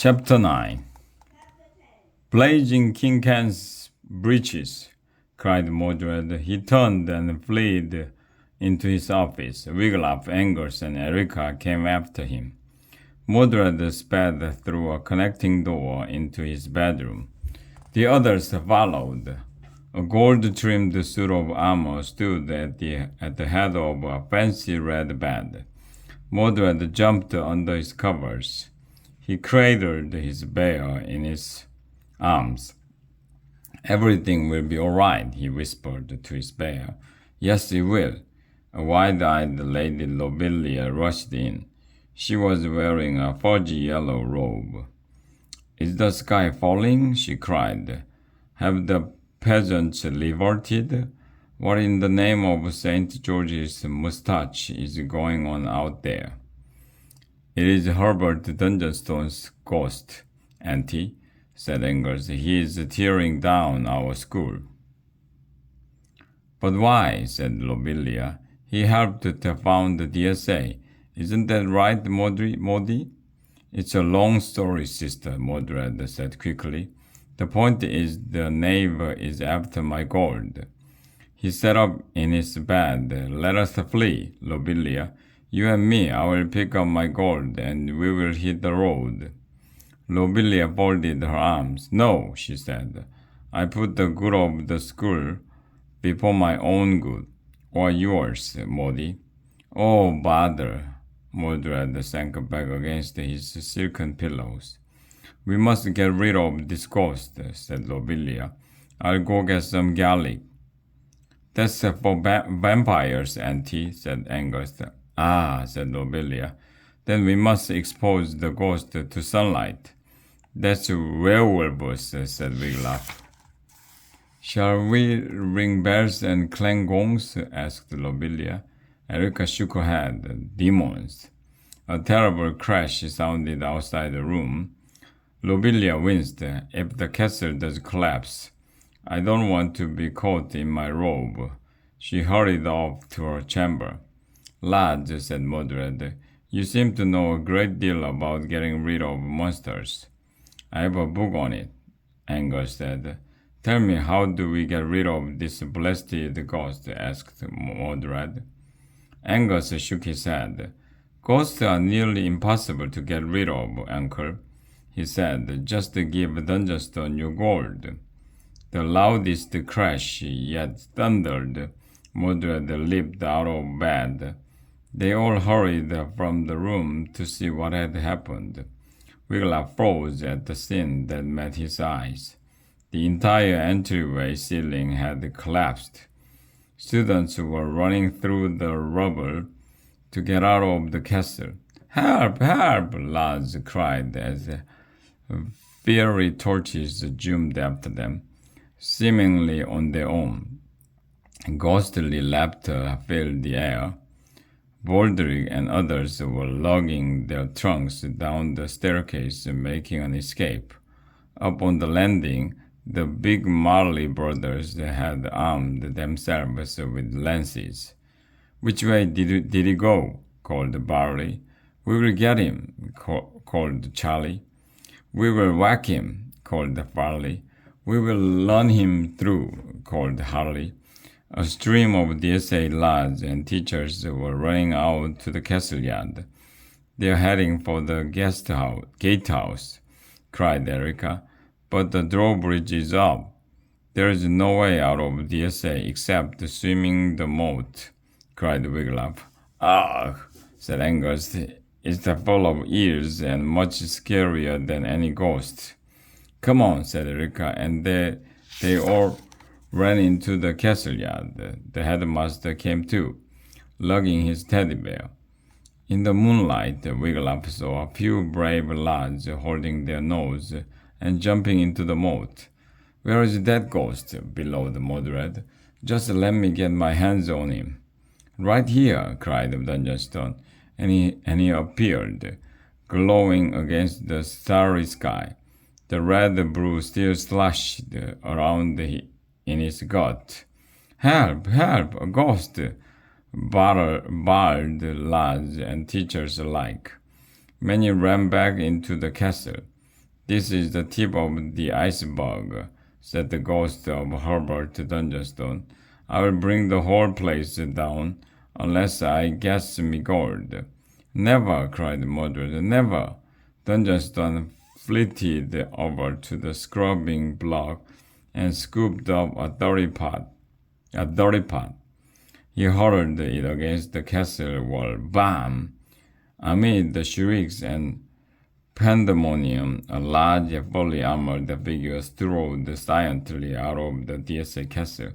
Chapter 9 Blazing King Can's breeches, cried Mordred. He turned and fled into his office. Wiglaf, Angus, and Erica came after him. Mordred sped through a connecting door into his bedroom. The others followed. A gold-trimmed suit of armor stood at the head of a fancy red bed. Mordred jumped under his covers. He cradled his bear in his arms. "Everything will be all right," he whispered to his bear. "Yes, it will." A wide-eyed Lady Lobelia rushed in. She was wearing a fuzzy yellow robe. "Is the sky falling?" she cried. "Have the peasants revolted? What in the name of St. George's moustache is going on out there?" "It is Herbert Dungenstone's ghost, Auntie," said Angus. "He is tearing down our school." "But why?" said Lobelia. "He helped to found the DSA. Isn't that right, Maudie?" "It's a long story, sister," Mordred said quickly. "The point is the knave is after my gold." He sat up in his bed. "Let us flee, Lobelia. You and me, I will pick up my gold, and we will hit the road." Lobelia folded her arms. "No," she said. "I put the good of the school before my own good, or yours, Maudie." "Oh, bother." Mordred sank back against his silken pillows. "We must get rid of this ghost," said Lobelia. "I'll go get some garlic." "That's for vampires, Auntie," said Angus. "Ah," said Lobelia. "Then we must expose the ghost to sunlight." "That's werewolves," said Wiglaf. "Shall we ring bells and clang gongs?" asked Lobelia. Erica shook her head. "Demons." A terrible crash sounded outside the room. Lobelia winced. "If the castle does collapse, I don't want to be caught in my robe." She hurried off to her chamber. "Lads," said Mordred, "you seem to know a great deal about getting rid of monsters." "I have a book on it," Angus said. "Tell me, how do we get rid of this blasted ghost?" asked Mordred. Angus shook his head. "Ghosts are nearly impossible to get rid of, Uncle," he said. "Just give Dungenstone your gold." The loudest crash yet thundered. Mordred leaped out of bed. They all hurried from the room to see what had happened. Wiglaf froze at the scene that met his eyes. The entire entryway ceiling had collapsed. Students were running through the rubble to get out of the castle. "Help! Help!" lads cried as fiery torches zoomed after them, seemingly on their own. Ghostly laughter filled the air. Baldric and others were lugging their trunks down the staircase, making an escape. Up on the landing, the big Marley brothers had armed themselves with lances. "Which way did he go?" called Barley. "We will get him," called Charlie. "We will whack him," called Farley. "We will run him through," called Harley. A stream of DSA lads and teachers were running out to the castle yard. "They're heading for the gatehouse," cried Erica. "But the drawbridge is up. There is no way out of DSA except swimming the moat," cried Wiglaf. "Ugh," said Angus. "It's full of ears and much scarier than any ghost." "Come on," said Erica, and they all ran into the castle yard. The headmaster came too, lugging his teddy bear. In the moonlight, Wiglaf saw a few brave lads holding their nose and jumping into the moat. "Where is that ghost?" bellowed Mordred. "Just let me get my hands on him." "Right here," cried Dungenstone, and he appeared, glowing against the starry sky. The red brew still slashed around in his gut. "Help! Help! A ghost!" bawled lads and teachers alike. Many ran back into the castle. This is the tip of the iceberg, said the ghost of Herbert Dungerstone. I will bring the whole place down unless I get me gold. Never, cried Mordred, never. Dungerstone flitted over to the scrubbing block and scooped up a dirty pot. He hurled it against the castle wall. Bam! Amid the shrieks and pandemonium, a large, fully armored figure strode silently out of the DSA castle.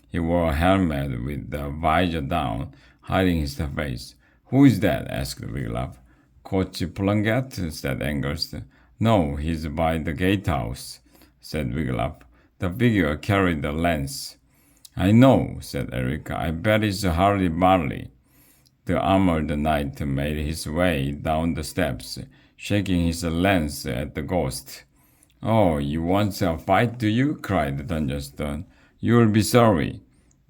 He wore a helmet with the visor down, hiding his face. Who is that? Asked Wiglaf. Coach Plunkett, said Angus. No, he's by the gatehouse, said Wiglaf. The figure carried a lance. I know, said Eric. I bet it's Harley Marley. The armored knight made his way down the steps, shaking his lance at the ghost. Oh, you want a fight, do you? Cried Dungerstone. You'll be sorry.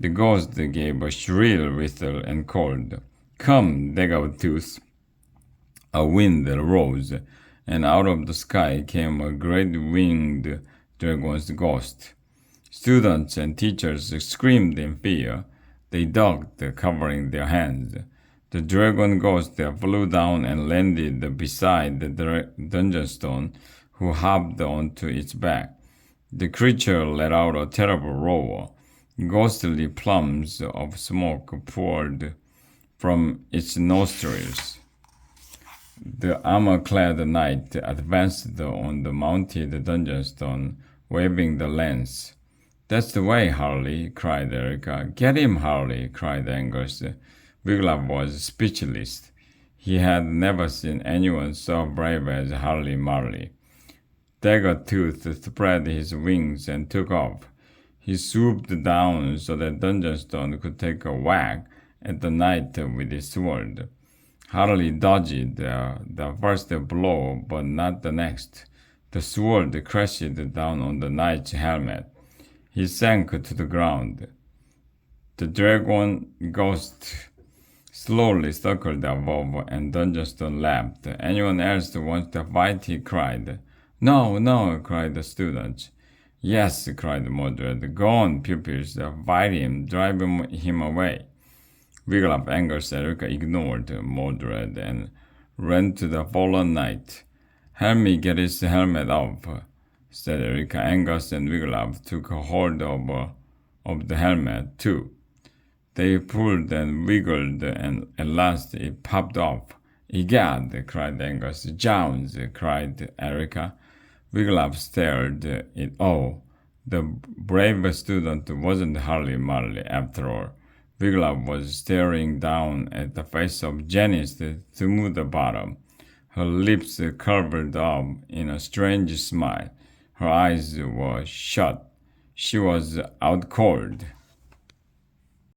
The ghost gave a shrill whistle and called, Come, Daggertooth. A wind rose, and out of the sky came a great winged dragon's ghost. Students and teachers screamed in fear. They ducked, covering their hands. The dragon ghost flew down and landed beside the Dungerstone, who hopped onto its back. The creature let out a terrible roar. Ghostly plumes of smoke poured from its nostrils. The armor-clad knight advanced on the mounted Dungerstone, waving the lance. That's the way, Harley, cried Erica. Get him, Harley, cried Angus. Wiglaf was speechless. He had never seen anyone so brave as Harley Marley. Daggertooth spread his wings and took off. He swooped down so that Dungerstone could take a whack at the knight with his sword. Harley dodged the first blow, but not the next. The sword crashed down on the knight's helmet. He sank to the ground. The dragon ghost slowly circled above, and Dungerstone laughed. Anyone else wants to fight? He cried. No, no, cried the students. Yes, cried Mordred. Go on, pupils, fight him, drive him away. Wiglaf, Angus, and Erica ignored Mordred and ran to the fallen knight. Help me get his helmet off, said Erica. Angus and Wiglaf took hold of the helmet, too. They pulled and wiggled, and at last it popped off. Egad, cried Angus. Jones, cried Erica. Wiglaf stared it all. The brave student wasn't Harley Marley, after all. Wiglaf was staring down at the face of Janice through the bottom. Her lips curved up in a strange smile. Her eyes were shut. She was out cold.